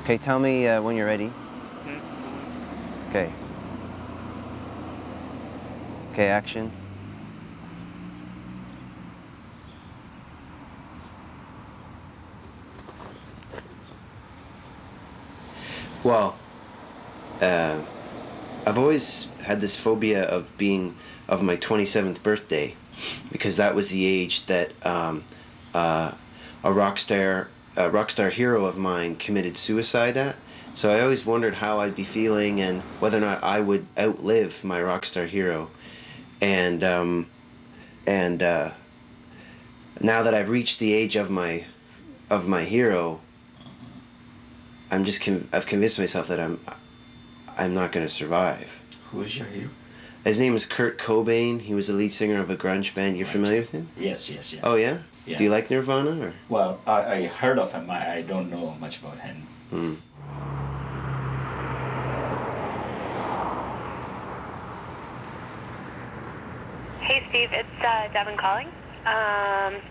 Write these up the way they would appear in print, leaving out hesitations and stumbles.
Okay, tell me when you're ready. Okay. Okay, action. Well, I've always had this phobia of my 27th birthday, because that was the age that a rock star hero of mine committed suicide at. So I always wondered how I'd be feeling and whether or not I would outlive my rock star hero. And now that I've reached the age of my hero, I've convinced myself that I'm not going to survive. Who is your hero? His name is Kurt Cobain. He was the lead singer of a grunge band. You're familiar with him? Yes. Oh yeah? Yeah. Do you like Nirvana or? Well, I heard of him. I don't know much about him. Hey Steve, it's Devin calling. For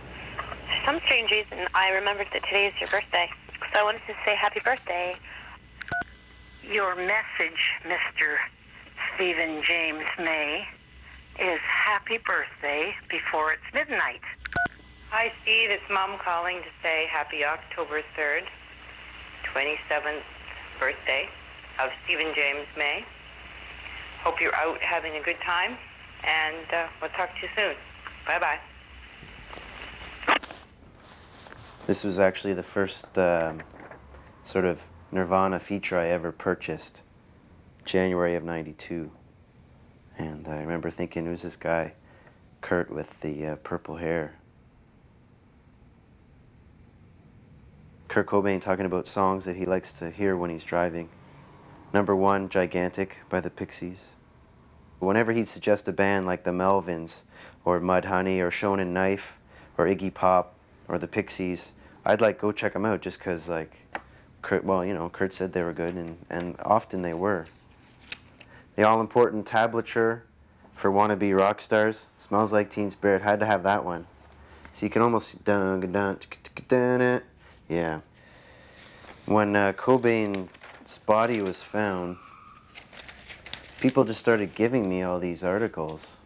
some strange reason, I remembered that today is your birthday, so I wanted to say happy birthday. Your message, Mr. Stephen James May, is happy birthday before it's midnight. Hi Steve, it's Mom calling to say happy October 3rd, 27th birthday of Stephen James May. Hope you're out having a good time, and we'll talk to you soon. Bye-bye. This was actually the first sort of Nirvana feature I ever purchased, January of '92. And I remember thinking, who's this guy, Kurt, with the purple hair? Kurt Cobain talking about songs that he likes to hear when he's driving. Number 1, Gigantic by the Pixies. Whenever he'd suggest a band like the Melvins or Mudhoney or Shonen Knife or Iggy Pop or the Pixies, I'd go check them out just because Kurt said they were good, and often they were. The all-important tablature for wannabe rock stars, Smells Like Teen Spirit, had to have that one. So you can almost yeah. When Cobain's body was found, people just started giving me all these articles.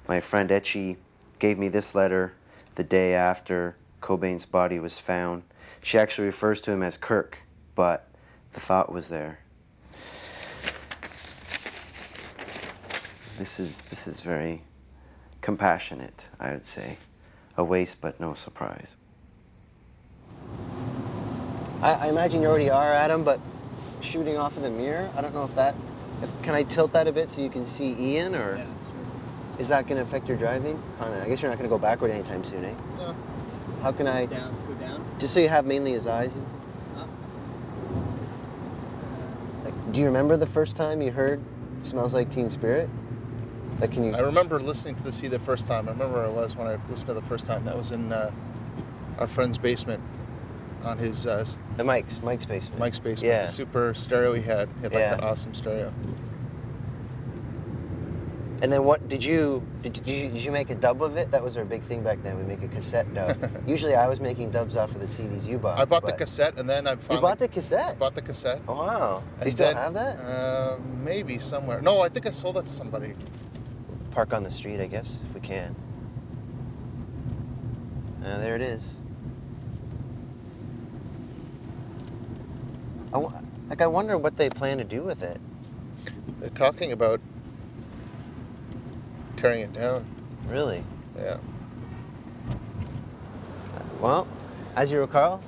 My friend Etchie gave me this letter the day after Cobain's body was found. She actually refers to him as Kirk, but the thought was there. This is very compassionate, I would say. A waste, but no surprise. I imagine you already are, Adam, but shooting off of the mirror, I don't know can I tilt that a bit so you can see Ian, or? Yeah, sure. Is that going to affect your driving? I guess you're not going to go backward anytime soon, eh? No. How can I? Go down. Just so you have mainly his eyes. Up. Do you remember the first time you heard "Smells Like Teen Spirit"? Can you? I remember listening to the CD the first time. I remember where I was when I listened to the first time. That was in our friend's basement, on his Mike's basement. Mike's basement. Yeah. The super stereo he had. He had Yeah. that awesome stereo. And then what did you make a dub of it? That was our big thing back then. We make a cassette dub. Usually I was making dubs off of the CDs you bought. I bought the cassette, and then I finally... You bought the cassette? I bought the cassette. Oh, wow. Do you still have that? Maybe somewhere. No, I think I sold it to somebody. Park on the street, I guess, if we can. There it is. I wonder what they plan to do with it. They're talking about tearing it down. Really? Yeah. Well, as you recall,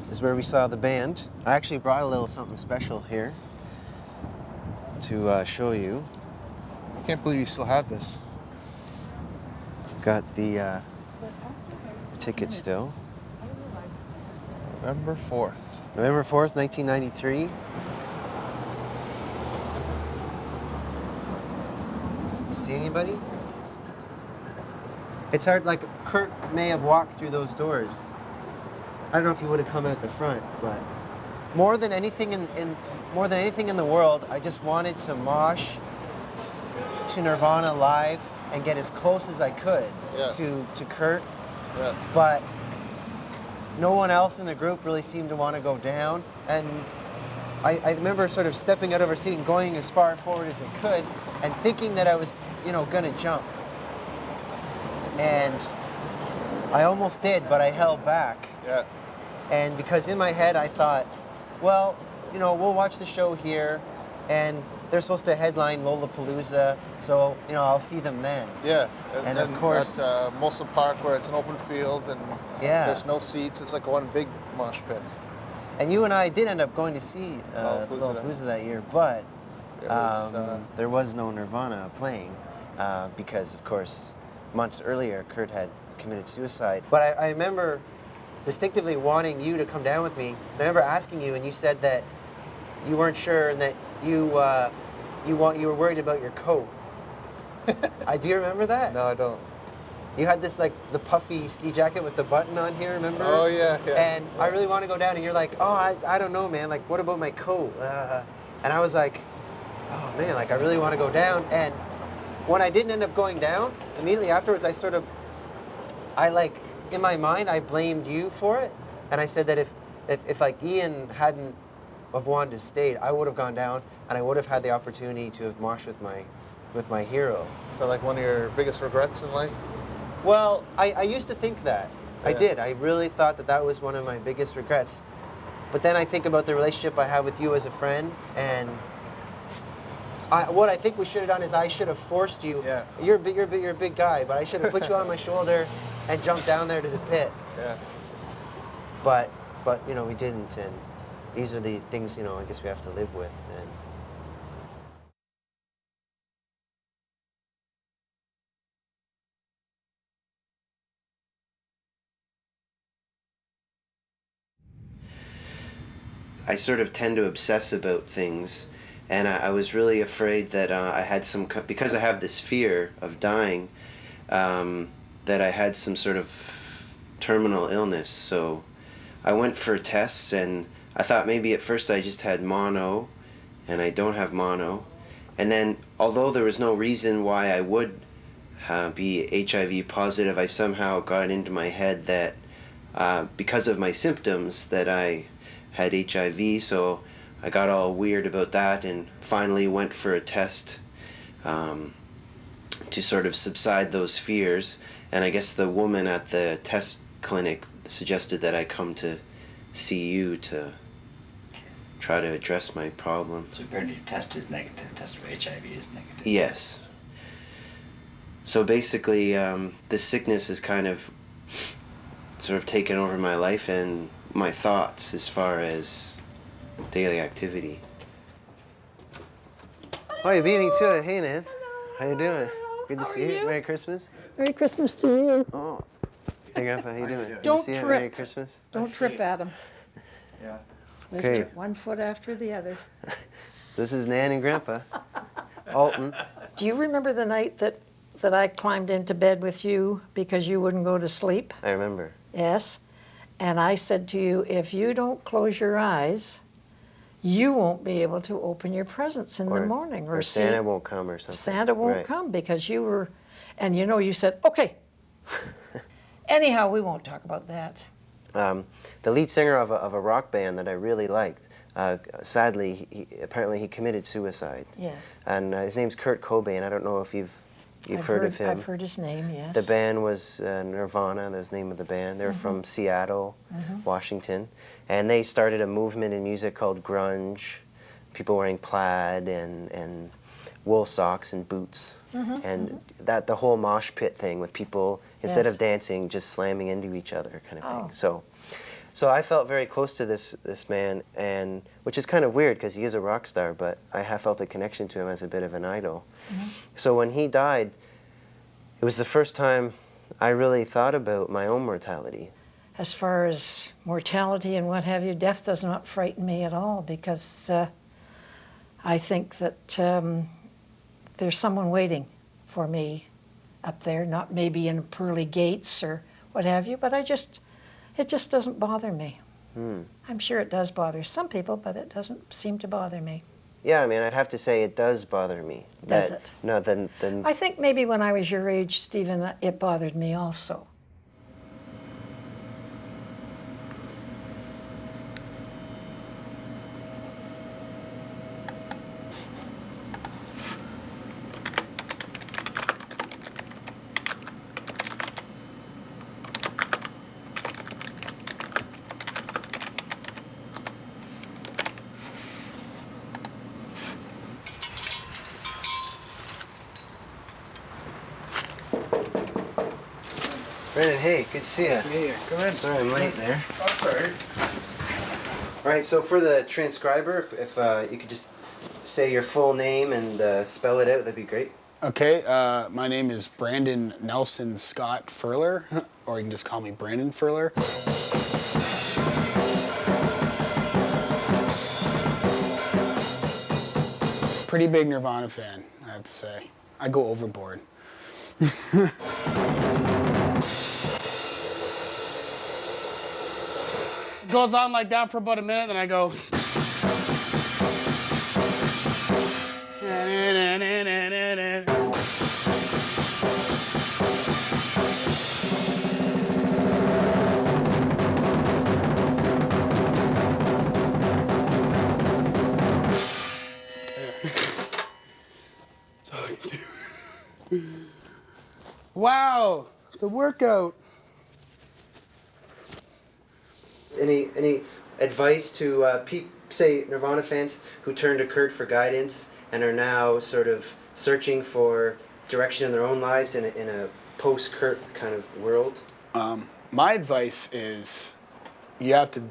this is where we saw the band. I actually brought a little something special here to show you. I can't believe you still have this. Got the ticket still. November 4th. November 4th, 1993. Did you see anybody? It's hard, Kurt may have walked through those doors. I don't know if he would have come out the front, but more than anything in the world, I just wanted to mosh to Nirvana live and get as close as I could to Kurt. Yeah. But no one else in the group really seemed to want to go down. And I remember sort of stepping out of our seat and going as far forward as I could and thinking that I was, going to jump. And I almost did, but I held back. Yeah. And because in my head I thought, well, we'll watch the show here, and they're supposed to headline Lollapalooza, so, I'll see them then. Yeah. And of course... At Molson Park, where it's an open field and Yeah. there's no seats, it's like one big mosh pit. And you and I did end up going to see Lollapalooza that year, but There there was no Nirvana playing because, of course, months earlier, Kurt had committed suicide. But I remember distinctively wanting you to come down with me. I remember asking you, and you said that you weren't sure and that you were worried about your coat. Do you remember that? No, I don't. You had this, like, the puffy ski jacket with the button on here, remember? Oh, yeah. And yeah. I really want to go down, and you're like, oh, I don't know, man. Like, what about my coat? And I was like, oh, man, like, I really want to go down. And when I didn't end up going down, immediately afterwards, in my mind, I blamed you for it. And I said that if like, Ian hadn't have wanted to stay, I would have gone down, and I would have had the opportunity to have moshed with my hero. Is that like one of your biggest regrets in life? Well, I used to think that. I Yeah. did. I really thought that was one of my biggest regrets. But then I think about the relationship I have with you as a friend, and what I think we should have done is I should have forced you. Yeah. You're a big guy, but I should have put you on my shoulder and jumped down there to the pit. Yeah. But we didn't, and these are the things, I guess we have to live with. And I sort of tend to obsess about things, and I was really afraid that I had because I have this fear of dying, that I had some sort of terminal illness. So I went for tests, and I thought maybe at first I just had mono, and I don't have mono. And then, although there was no reason why I would be HIV positive, I somehow got into my head that because of my symptoms that I had HIV, so I got all weird about that and finally went for a test to sort of subside those fears. And I guess the woman at the test clinic suggested that I come to see you to try to address my problem. So apparently your test is negative. Test for HIV is negative. Yes. So basically, this sickness has kind of sort of taken over my life and my thoughts as far as daily activity. Oh, you're beating to it. Hey, Nan. How you doing? Good to see you. Merry Christmas. Merry Christmas to you. Oh. Hey, Grandpa. How you doing? Good Don't to see you. trip. Merry Christmas. Don't trip, Adam. Yeah. Lift Okay. it 1 foot after the other. This is Nan and Grandpa. Alton. Do you remember the night that I climbed into bed with you because you wouldn't go to sleep? I remember. Yes. And I said to you, if you don't close your eyes, you won't be able to open your presents in the morning. Or see, Santa won't come or something. Santa won't Right. come because you were, and you said, okay. Anyhow, we won't talk about that. The lead singer of a rock band that I really liked, sadly, apparently he committed suicide. Yes. And his name's Kurt Cobain. I don't know if you've I've heard of him. I've heard his name, yes. The band was Nirvana. That was the name of the band. They're from Seattle, Washington. And they started a movement in music called grunge. People wearing plaid and wool socks and boots. And that the whole mosh pit thing with people, instead Yes. of dancing, just slamming into each other kind of Oh. thing. So I felt very close to this man, and which is kind of weird because he is a rock star, but I have felt a connection to him as a bit of an idol. So when he died, it was the first time I really thought about my own mortality. As far as mortality and what have you, death does not frighten me at all because I think that there's someone waiting for me up there, not maybe in pearly gates or what have you, but it just doesn't bother me. I'm sure it does bother some people, but it doesn't seem to bother me. Yeah, I mean, I'd have to say it does bother me. Does it? No, then I think maybe when I was your age, Stephen, it bothered me also. Brendan, hey, good to see you. Nice to meet you. Come in. Sorry I'm late there. Oh, sorry. All right, so for the transcriber, if you could just say your full name and spell it out, that'd be great. Okay, my name is Brandon Nelson Scott Furler, or you can just call me Brandon Furler. Pretty big Nirvana fan, I have to say. I go overboard. Goes on like that for about a minute, then I go. Wow, it's a workout. Any advice to say Nirvana fans who turn to Kurt for guidance and are now sort of searching for direction in their own lives in a post-Kurt kind of world? My advice is you have to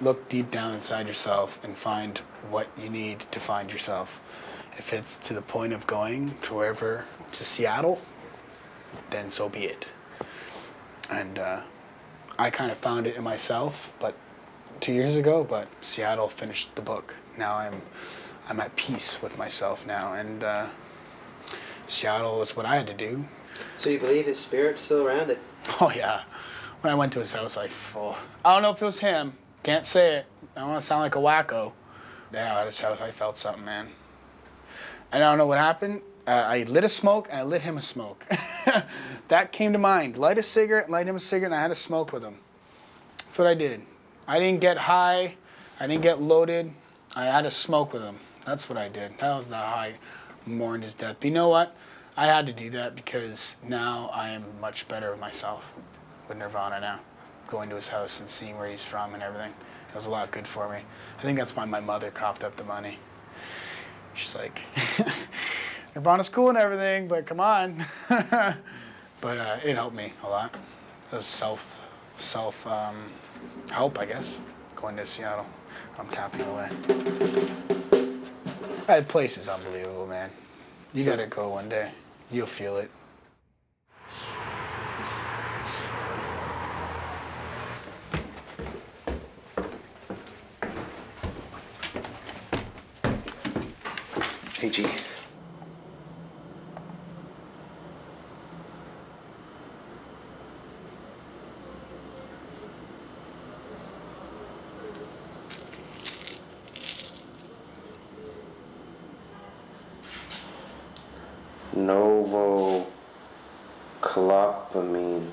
look deep down inside yourself and find what you need to find yourself. If it's to the point of going to wherever, to Seattle, then so be it. And I kind of found it in myself, but 2 years ago, but Seattle finished the book. Now I'm at peace with myself now, and Seattle is what I had to do. So you believe his spirit's still around? That Oh yeah, when I went to his house, I don't know if it was him. Can't say it. I don't want to sound like a wacko. Yeah, at his house, I felt something, man. And I don't know what happened. I lit a smoke, and I lit him a smoke. That came to mind. Light a cigarette, light him a cigarette, and I had a smoke with him. That's what I did. I didn't get high. I didn't get loaded. I had a smoke with him. That's what I did. That was the high. Mourned his death. But you know what? I had to do that because now I am much better with myself, with Nirvana now. Going to his house and seeing where he's from and everything. It was a lot good for me. I think that's why my mother coughed up the money. She's like, Nirvana's cool and everything, but come on. But it helped me a lot. It was help, I guess, going to Seattle. I'm tapping away. That place is unbelievable, man. You gotta go one day. You'll feel it. hey G. Novoclopamine.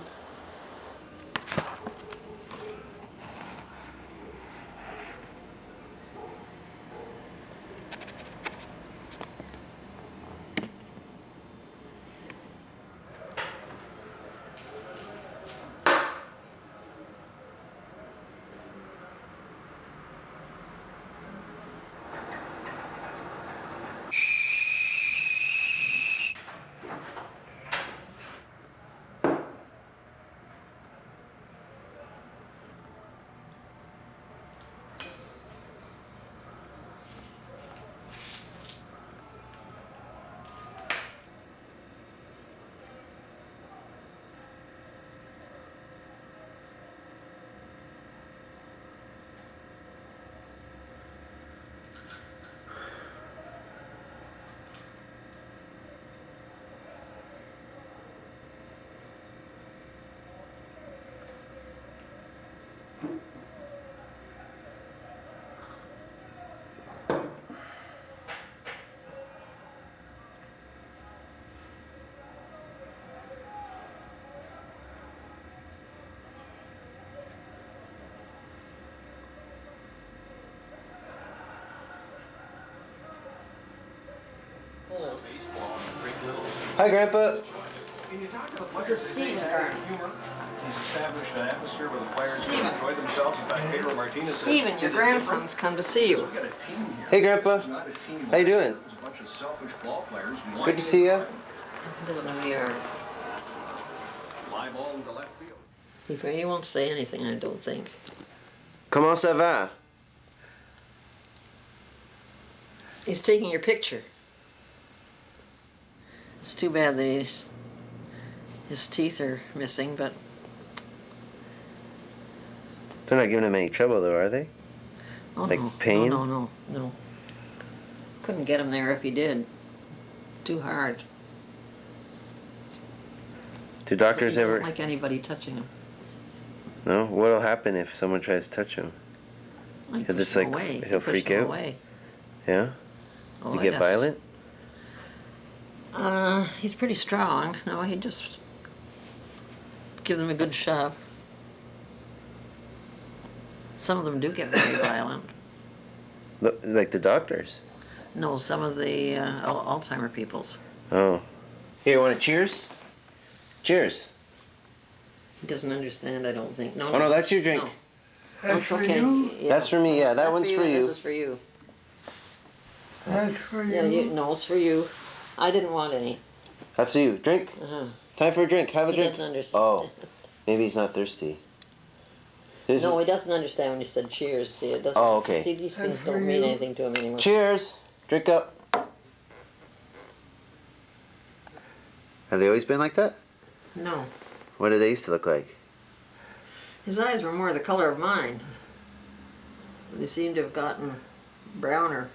Hi, Grandpa. This is Steven Garden. Steven, your grandson's come to see you. Hey, Grandpa. How you doing? Good to see you. Doesn't know who you are. Fly ball into left field. He won't say anything, I don't think. Comment ça va? He's taking your picture. It's too bad that his teeth are missing, but... They're not giving him any trouble, though, are they? Oh, Like no. pain? No. Couldn't get him there if he did. Too hard. Do doctors He doesn't ever... like anybody touching him. No? What'll happen if someone tries to touch him? Like, He'll just, like, away. he'll freak out? Away. Yeah? Oh, Does he get yes. violent? He's pretty strong. No, he just give them a good shove. Some of them do get very violent. Like the doctors? No, some of the Alzheimer peoples. Oh. Here, want a cheers? Cheers. He doesn't understand, I don't think. No. Oh, no, that's your drink. No. That's okay. Yeah. That's for me, yeah. That That's one's for you. This is for you. That's for you. Yeah, no, it's for you. I didn't want any. That's you. Drink. Uh-huh. Time for a drink. Have a He drink. doesn't understand. Oh. Maybe he's not thirsty. No, he doesn't understand when you said cheers. See, it doesn't. Oh, okay. See, these things That's for don't mean you. anything to him anymore. Cheers. Drink up. Have they always been like that? No. What did they used to look like? His eyes were more the color of mine. They seem to have gotten browner.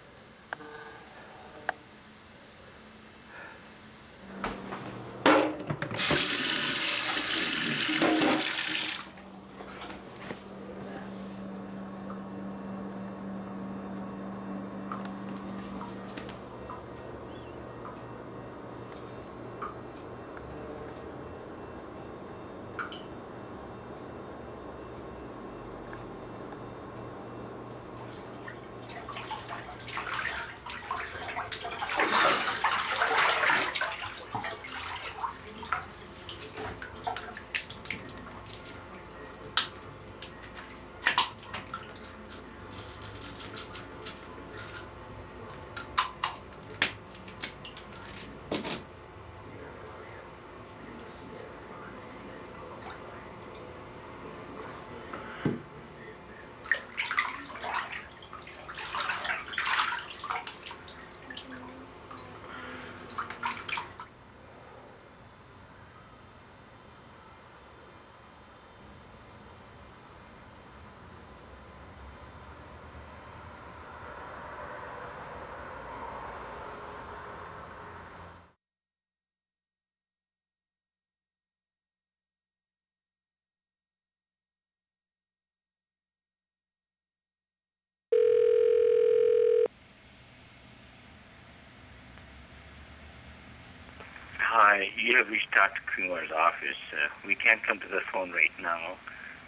Hi, you have reached Dr. Kumar's office. We can't come to the phone right now.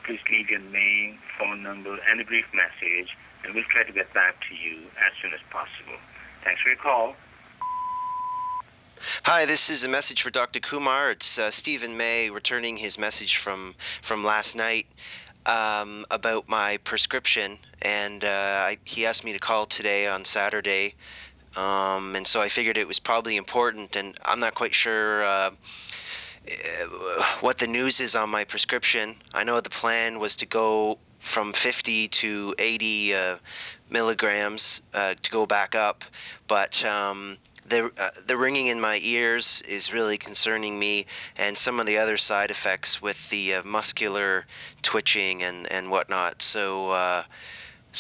Please leave your name, phone number, and a brief message, and we'll try to get back to you as soon as possible. Thanks for your call. Hi, this is a message for Dr. Kumar. It's Stephen May returning his message from last night about my prescription, and he asked me to call today on Saturday, and so I figured it was probably important, and I'm not quite sure what the news is on my prescription. I know the plan was to go from 50 to 80 milligrams to go back up, but the ringing in my ears is really concerning me, and some of the other side effects with the muscular twitching and whatnot. So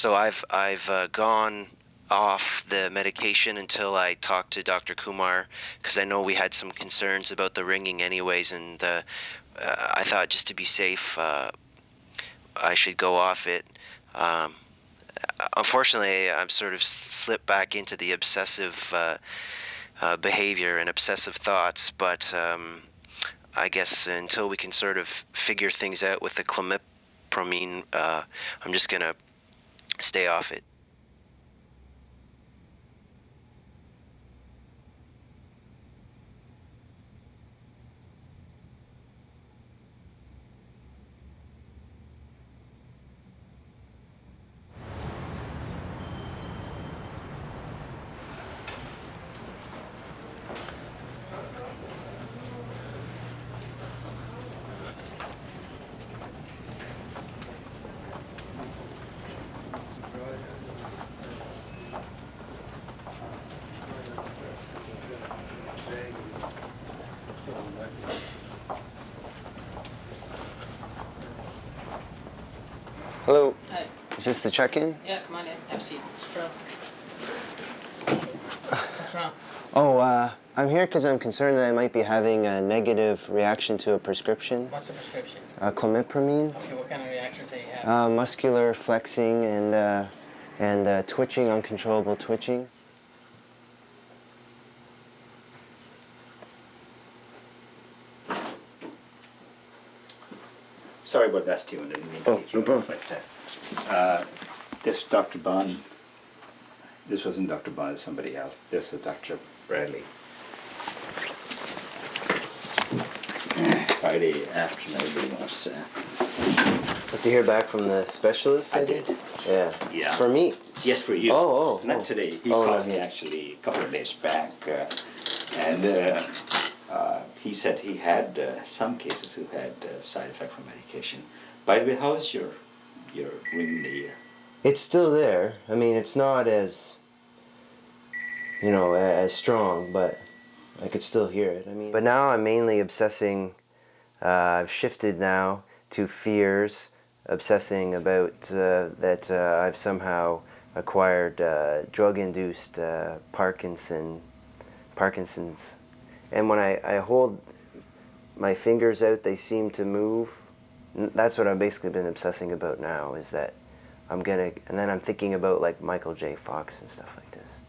I've gone off the medication until I talked to Dr. Kumar, because I know we had some concerns about the ringing anyways, and I thought just to be safe I should go off it. Unfortunately, I'm sort of slipped back into the obsessive behavior and obsessive thoughts, but I guess until we can sort of figure things out with the clomipramine, I'm just going to stay off it. Is this the check-in? Yeah, come on in. Have a seat. What's wrong? Oh, I'm here because I'm concerned that I might be having a negative reaction to a prescription. What's the prescription? Clomipramine. Okay, what kind of reactions do you have? Muscular flexing and twitching, uncontrollable twitching. Sorry about that, Stephen. I didn't mean to get you. No problem. But, this Dr. Bond, this wasn't Dr. Bond, it was somebody else. This is Dr. Bradley. Friday afternoon, everybody wants Did you hear back from the specialist? I did. Yeah. Yeah. For me? Yes, for you. Oh. Not today. He called me actually a couple of days back, and he said he had some cases who had side effect from medication. By the way, how's your ring in the ear? It's still there. I mean, it's not as, as strong, but I could still hear it. I mean, but now I'm mainly obsessing. I've shifted now to fears, obsessing about that I've somehow acquired drug-induced Parkinson's. And when I hold my fingers out, they seem to move. That's what I've basically been obsessing about now, is that and then I'm thinking about like Michael J. Fox and stuff like this.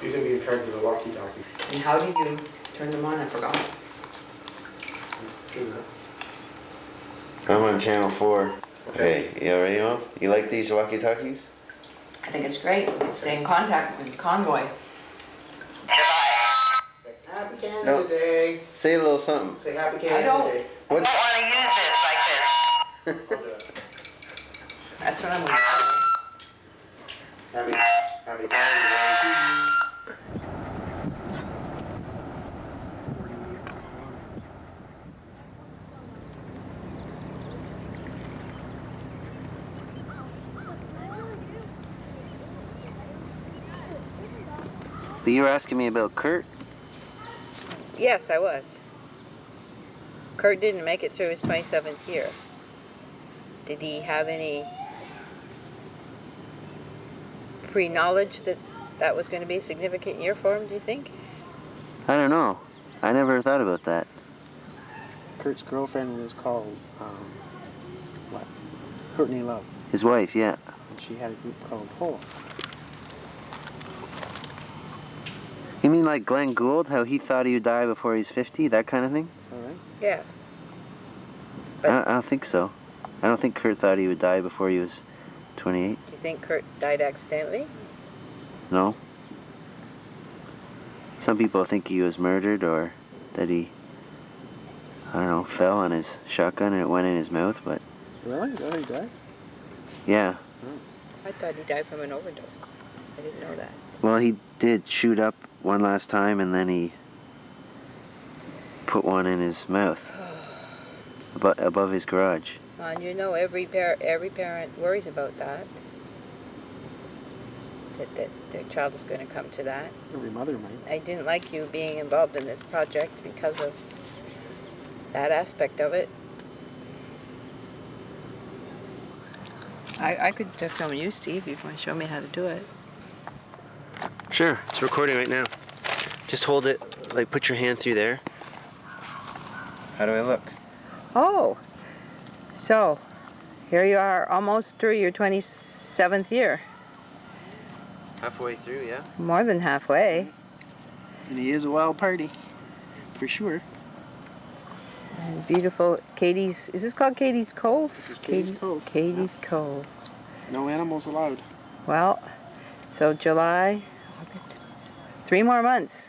You're gonna be in charge of the walkie-talkie. And how did you turn them on? I forgot. Do that. I'm on channel 4. Okay, you all ready, Mom? You like these walkie-talkies? I think it's great. We can stay in contact with Convoy. Happy Canada No, Day. say a little something. Say Happy I Canada don't. Day. What's... I don't want to use this like this. I'll do it. That's what I'm going to say. Happy Canada Day. But you were asking me about Kurt? Yes, I was. Kurt didn't make it through his 27th year. Did he have any pre-knowledge that that was going to be a significant year for him, do you think? I don't know. I never thought about that. Kurt's girlfriend was called, what? Courtney Love. His wife, yeah. And she had a group called Hole. You mean like Glenn Gould, how he thought he would die before he's 50, that kind of thing? Is that right? Yeah. I don't think so. I don't think Kurt thought he would die before he was 28. Do you think Kurt died accidentally? No. Some people think he was murdered, or that he, I don't know, fell on his shotgun and it went in his mouth, but... Really? Is that how he died? Yeah. I thought he died from an overdose. I didn't know that. Well, he did shoot up one last time, and then he put one in his mouth, above his garage. And you know, every parent worries about that. That their child is going to come to that. Every mother might. I didn't like you being involved in this project because of that aspect of it. I could film you, Steve, if you want to show me how to do it. Sure, it's recording right now. Just hold it, like put your hand through there. How do I look? Oh, so here you are, almost through your 27th year. Halfway through, yeah. More than halfway. And he is a wild party, for sure. And beautiful Katie's, is this called Katie's Cove? This is Katie's Cove. Katie's Cove. No animals allowed. Well, so July, August, 3 more months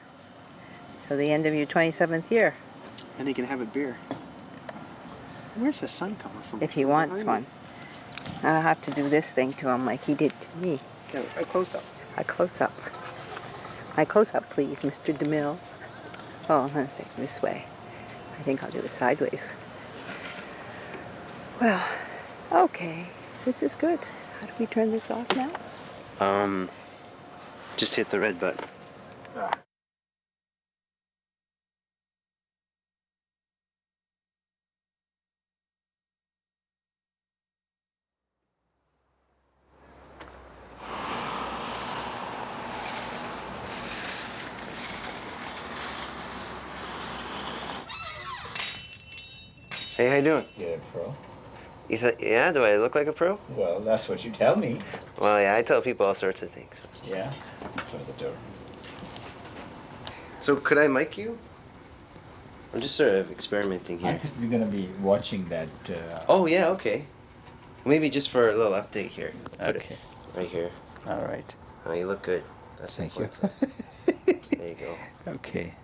till the end of your 27th year. Then he can have a beer. Where's the sun coming from? If he wants one. I'll have to do this thing to him like he did to me. Okay, a close-up. A close-up. My close-up, please, Mr. DeMille. Oh, let's take this way. I think I'll do it sideways. Well, Okay, this is good. How do we turn this off now? Just hit the red button. Hey, how you doing? You're a pro. You thought, yeah, do I look like a pro? Well, that's what you tell me. Well, yeah, I tell people all sorts of things. Yeah? Close the door. So could I mic you? I'm just sort of experimenting I here. think we're going to be watching that. Oh, yeah, okay. Maybe just for a little update here. Put Okay. it right here. All right. Oh, you look good. That's Thank you. There you go. Okay.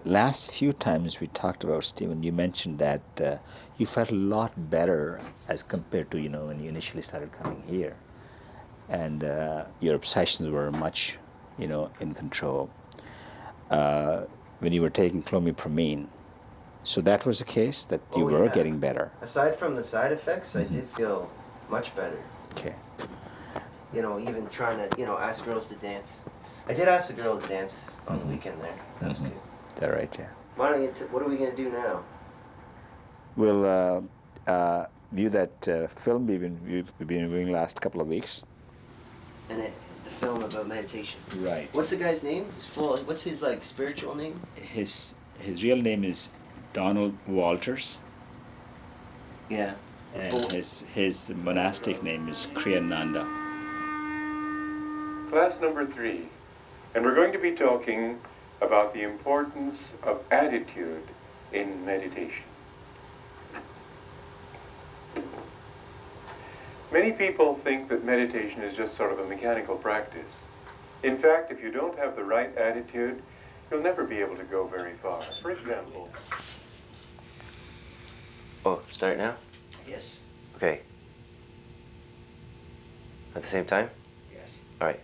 Last few times we talked about, Stephen, you mentioned that you felt a lot better as compared to, when you initially started coming here. And your obsessions were much, in control. When you were taking clomipramine. So that was the case, that you were getting better. Aside from the side effects, I did feel much better. Okay. Even trying to, ask girls to dance. I did ask a girl to dance on the weekend there. That was good. Is that right, yeah? Why don't you, what are we going to do now? We'll view that film we've been viewing last couple of weeks. And the film about meditation. Right. What's the guy's name? What's his, spiritual name? His real name is Donald Walters. Yeah. And his monastic name is Kriyananda. Class number 3, and we're going to be talking about the importance of attitude in meditation. Many people think that meditation is just sort of a mechanical practice. In fact, if you don't have the right attitude, you'll never be able to go very far. For example... Oh, start now? Yes. Okay. At the same time? Yes. All right.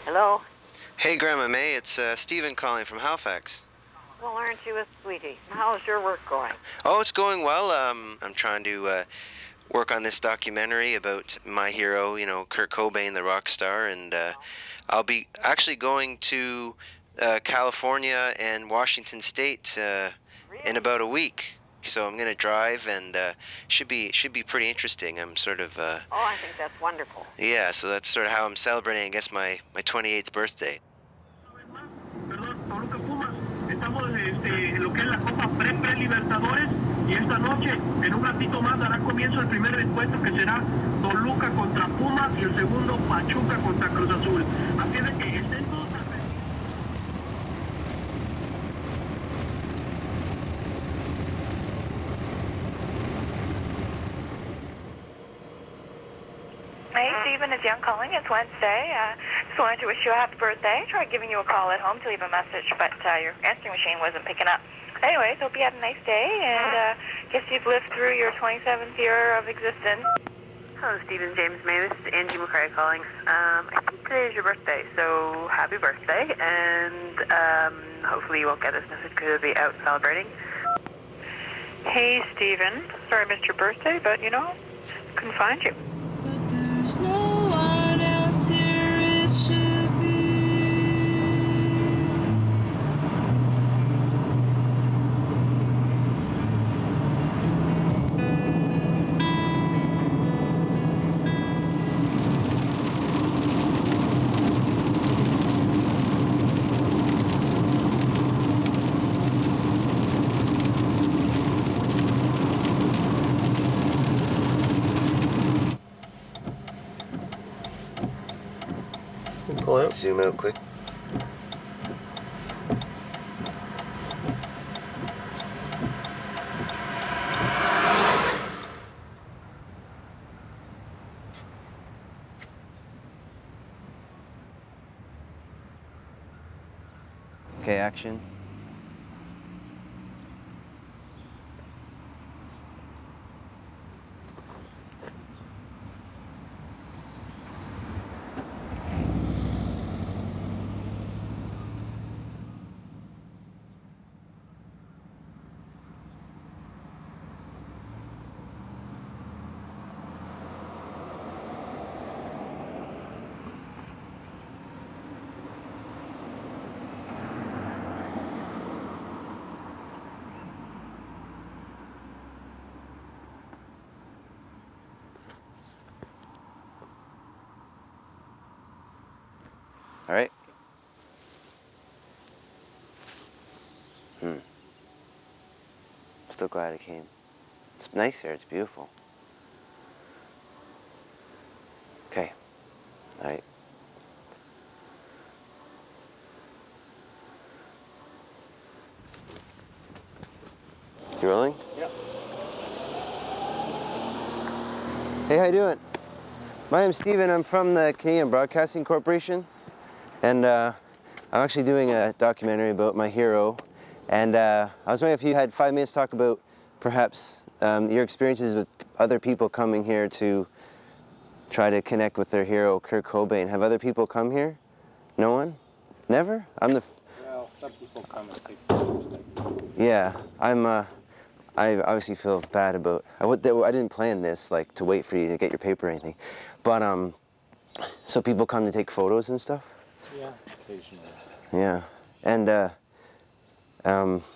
Hello? Hey, Grandma May, it's Stephen calling from Halifax. Well, aren't you a sweetie? How's your work going? Oh, it's going well. I'm trying to work on this documentary about my hero, Kurt Cobain, the rock star, and I'll be actually going to California and Washington State in about a week. So I'm gonna drive, and should be pretty interesting. I'm sort of Oh, I think that's wonderful. yeah. So that's sort of how I'm celebrating, I guess, my 28th birthday. Estamos en lo que es la Copa Pre-Libertadores y esta noche, en un ratito más, dará comienzo el primer encuentro que será Toluca contra Pumas y el segundo Pachuca contra Cruz Azul. Así de que estén todos al pendiente. Hey, Stephen, it's Young calling. It's Wednesday. Just wanted to wish you a happy birthday. Tried giving you a call at home to leave a message, but your answering machine wasn't picking up. Anyways, hope you had a nice day, and guess you've lived through your 27th year of existence. Hello, Stephen James May. This is Angie McCrae calling. I think today is your birthday, so happy birthday, and hopefully you won't get this message because you'll be out celebrating. Hey, Stephen. Sorry I missed your birthday, but, couldn't find you. There's no one else here, it should be. Pull out. Zoom out quick. Okay, action. All right. Still glad I came. It's nice here. It's beautiful. Okay. All right. You rolling? Yep. Hey, how you doing? My name's Steven. I'm from the Canadian Broadcasting Corporation, and I'm actually doing a documentary about my hero. And I was wondering if you had 5 minutes to talk about perhaps your experiences with other people coming here to try to connect with their hero, Kurt Cobain. Have other people come here? No one? Never? Well, some people come and take photos. Yeah, I obviously feel bad about. I didn't plan this, like, to wait for you to get your paper or anything, but so people come to take photos and stuff. Yeah, occasionally. Yeah, and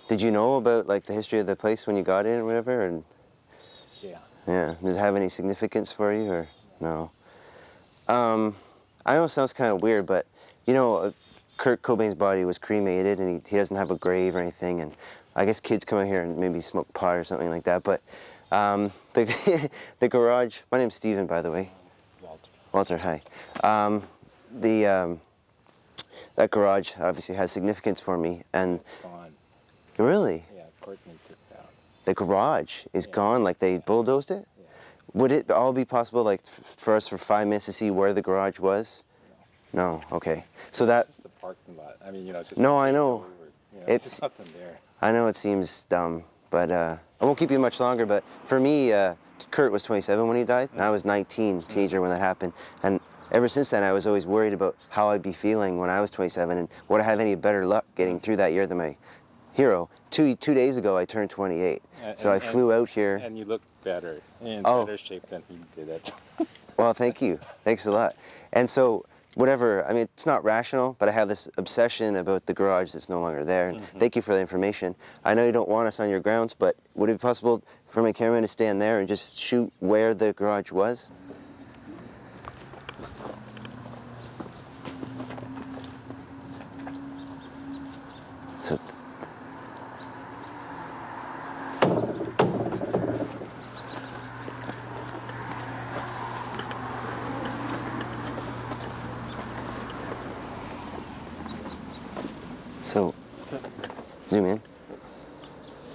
did you know about, like, the history of the place when you got in or whatever? And Yeah. yeah, does it have any significance for you or no? I know it sounds kind of weird, but you know, Kurt Cobain's body was cremated, and he doesn't have a grave or anything, and I guess kids come out here and maybe smoke pot or something like that, but the, the garage, my name's Steven, by the way. Walter. Walter, hi. That garage obviously has significance for me, and... It's gone. Really? Yeah, Courtney took it out. The garage is gone, like they bulldozed it? Yeah. Would it all be possible, like, for us for 5 minutes to see where the garage was? No, okay. So that... It's just a parking lot. I mean, you know, it's just... No, I know. Over, you know, It's... there's nothing there. I know it seems dumb, but I won't keep you much longer, but for me, Kurt was 27 when he died, and I was 19, teenager when that happened, and ever since then I was always worried about how I'd be feeling when I was 27, and would I have any better luck getting through that year than my hero. Two days ago I turned 28, so I flew out here. And you look better, in better shape than he did at. Well, thank you. Thanks a lot. And so, whatever, I mean, it's not rational, but I have this obsession about the garage that's no longer there. And thank you for the information. I know you don't want us on your grounds, but would it be possible for my cameraman to stand there and just shoot where the garage was? So, So, zoom in.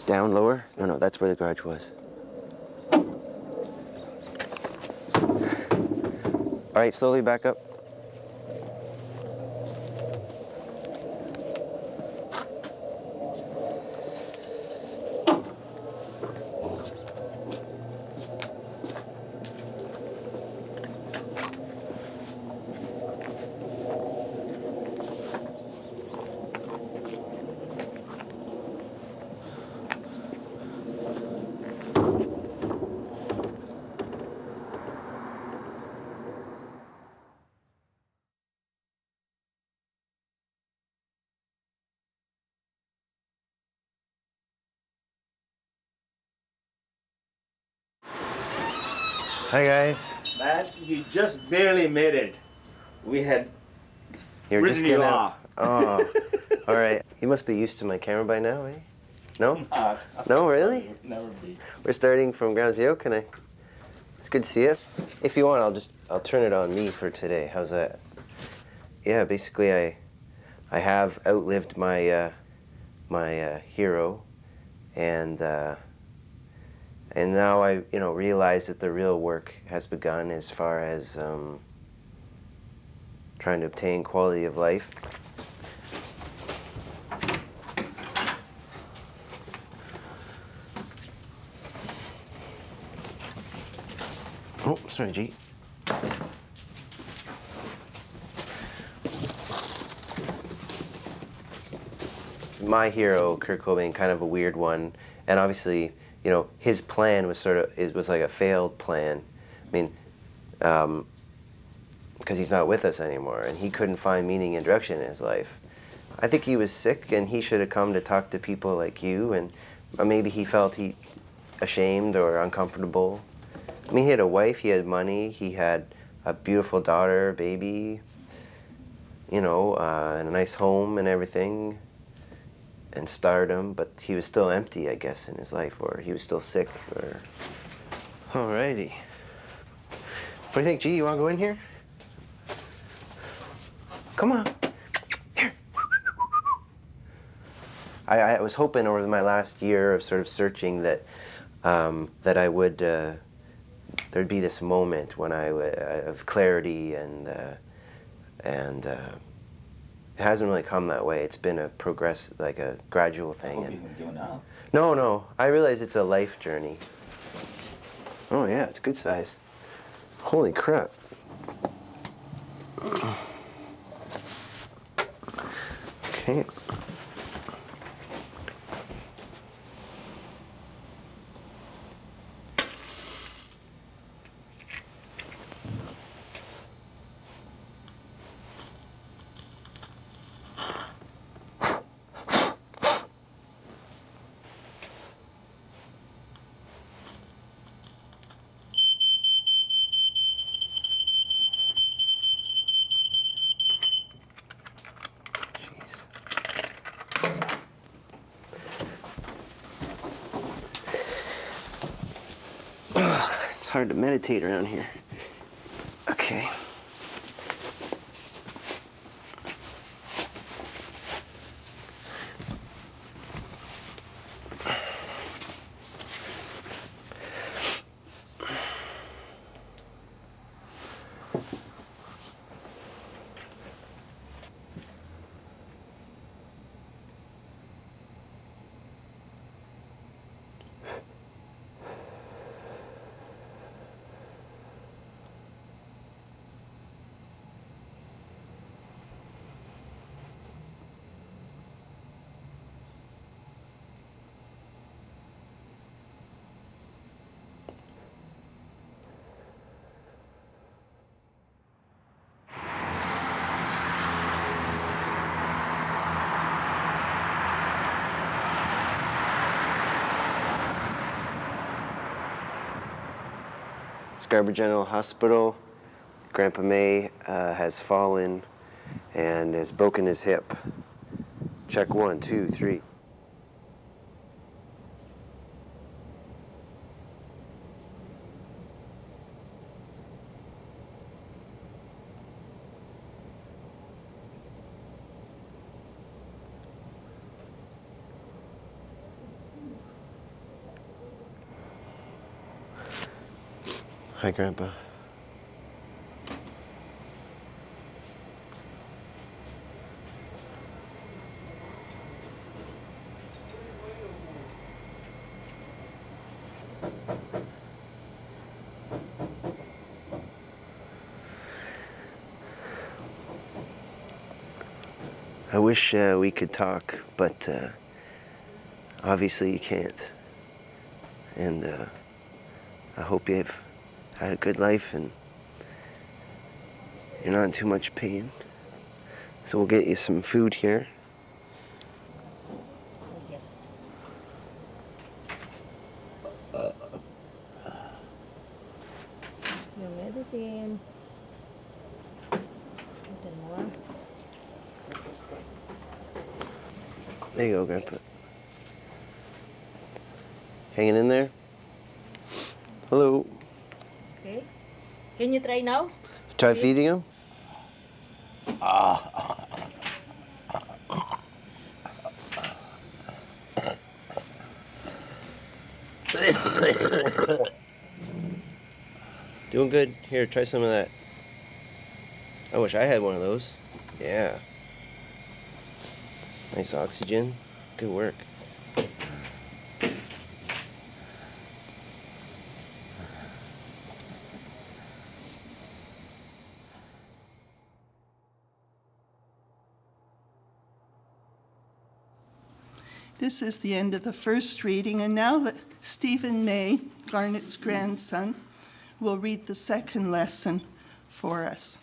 Down, lower? No, that's where the garage was. All right, slowly back up. Hi, guys. Man, you just barely made it. We had written you off. Oh, all right. You must be used to my camera by now, eh? No? Not. No, really? Never be. We're starting from ground zero. Can I? It's good to see you. If you want, I'll turn it on me for today. How's that? yeah, basically I have outlived my my hero, and now I realize that the real work has begun as far as trying to obtain quality of life. Oh, sorry, G. My hero, Kurt Cobain, kind of a weird one, and obviously, his plan was it was like a failed plan. I mean, because he's not with us anymore, and he couldn't find meaning and direction in his life. I think he was sick, and he should have come to talk to people like you, and maybe he felt ashamed or uncomfortable. I mean, he had a wife, he had money, he had a beautiful daughter, baby, and a nice home and everything, and stardom, but he was still empty, I guess, in his life, or he was still sick, or... Alrighty. What do you think, G? You want to go in here? Come on. Here. I was hoping over my last year of sort of searching that that I would there'd be this moment when of clarity, and it hasn't really come that way. It's been a gradual thing. No, I realize it's a life journey. Oh yeah, it's good size. Holy crap. Okay. It's hard to meditate around here. Okay. Scarborough General Hospital. Grandpa May has fallen and has broken his hip. Check 1, 2, 3. Hi, Grandpa. I wish we could talk, but obviously you can't. And I hope you've had a good life and you're not in too much pain. So we'll get you some food here. Your medicine. There you go, Grandpa. Hanging in there? Hello. Okay. Can you try now? Try feeding him? Doing good. Here, try some of that. I wish I had one of those. Yeah. Nice oxygen. Good work. This is the end of the first reading, and now Stephen May, Garnet's grandson, will read the second lesson for us.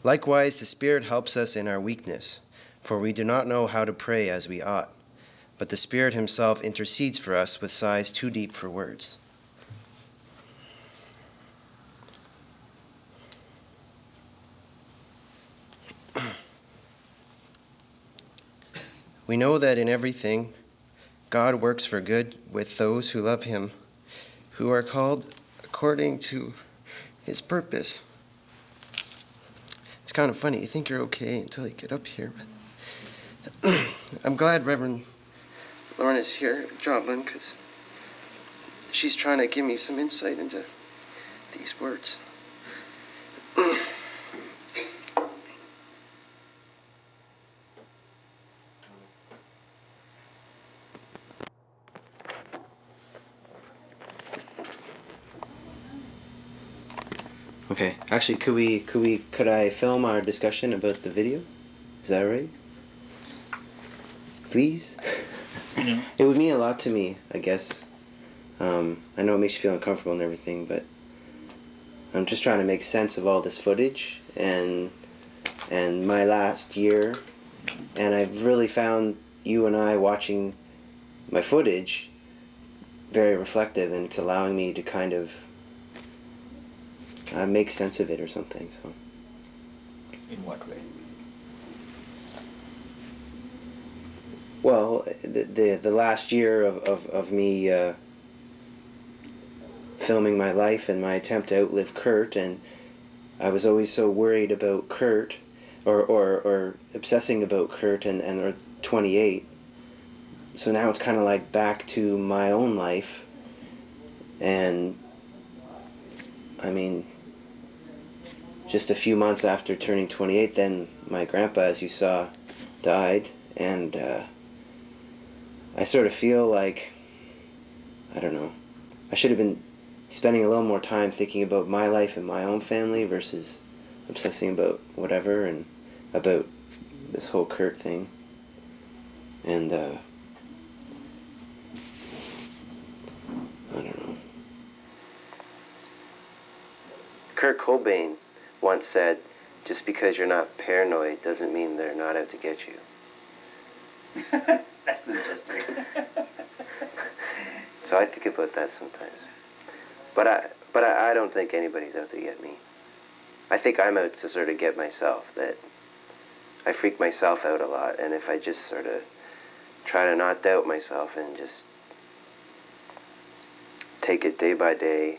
Likewise, the Spirit helps us in our weakness, for we do not know how to pray as we ought, but the Spirit himself intercedes for us with sighs too deep for words. We know that in everything, God works for good with those who love him, who are called according to his purpose. It's kind of funny. You think you're okay until you get up here. But I'm glad Reverend Lauren is here at Joplin, because she's trying to give me some insight into these words. Okay, actually, could I film our discussion about the video? Is that right? Please? It would mean a lot to me, I guess. I know it makes you feel uncomfortable and everything, but I'm just trying to make sense of all this footage and my last year, and I've really found you and I watching my footage very reflective, and it's allowing me to kind of make sense of it or something. So. In what way? Well, the last year of me filming my life and my attempt to outlive Kurt, and I was always so worried about Kurt, or obsessing about Kurt and 28. So now it's kind of like back to my own life, and I mean, just a few months after turning 28, then my grandpa, as you saw, died, and I sort of feel like, I don't know, I should have been spending a little more time thinking about my life and my own family versus obsessing about whatever and about this whole Kurt thing. And I don't know. Kurt Cobain once said, just because you're not paranoid doesn't mean they're not out to get you. That's interesting. So I think about that sometimes. But I don't think anybody's out to get me. I think I'm out to sort of get myself, that I freak myself out a lot, and if I just sort of try to not doubt myself and just take it day by day.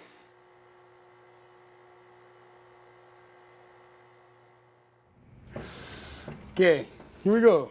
Okay, here we go.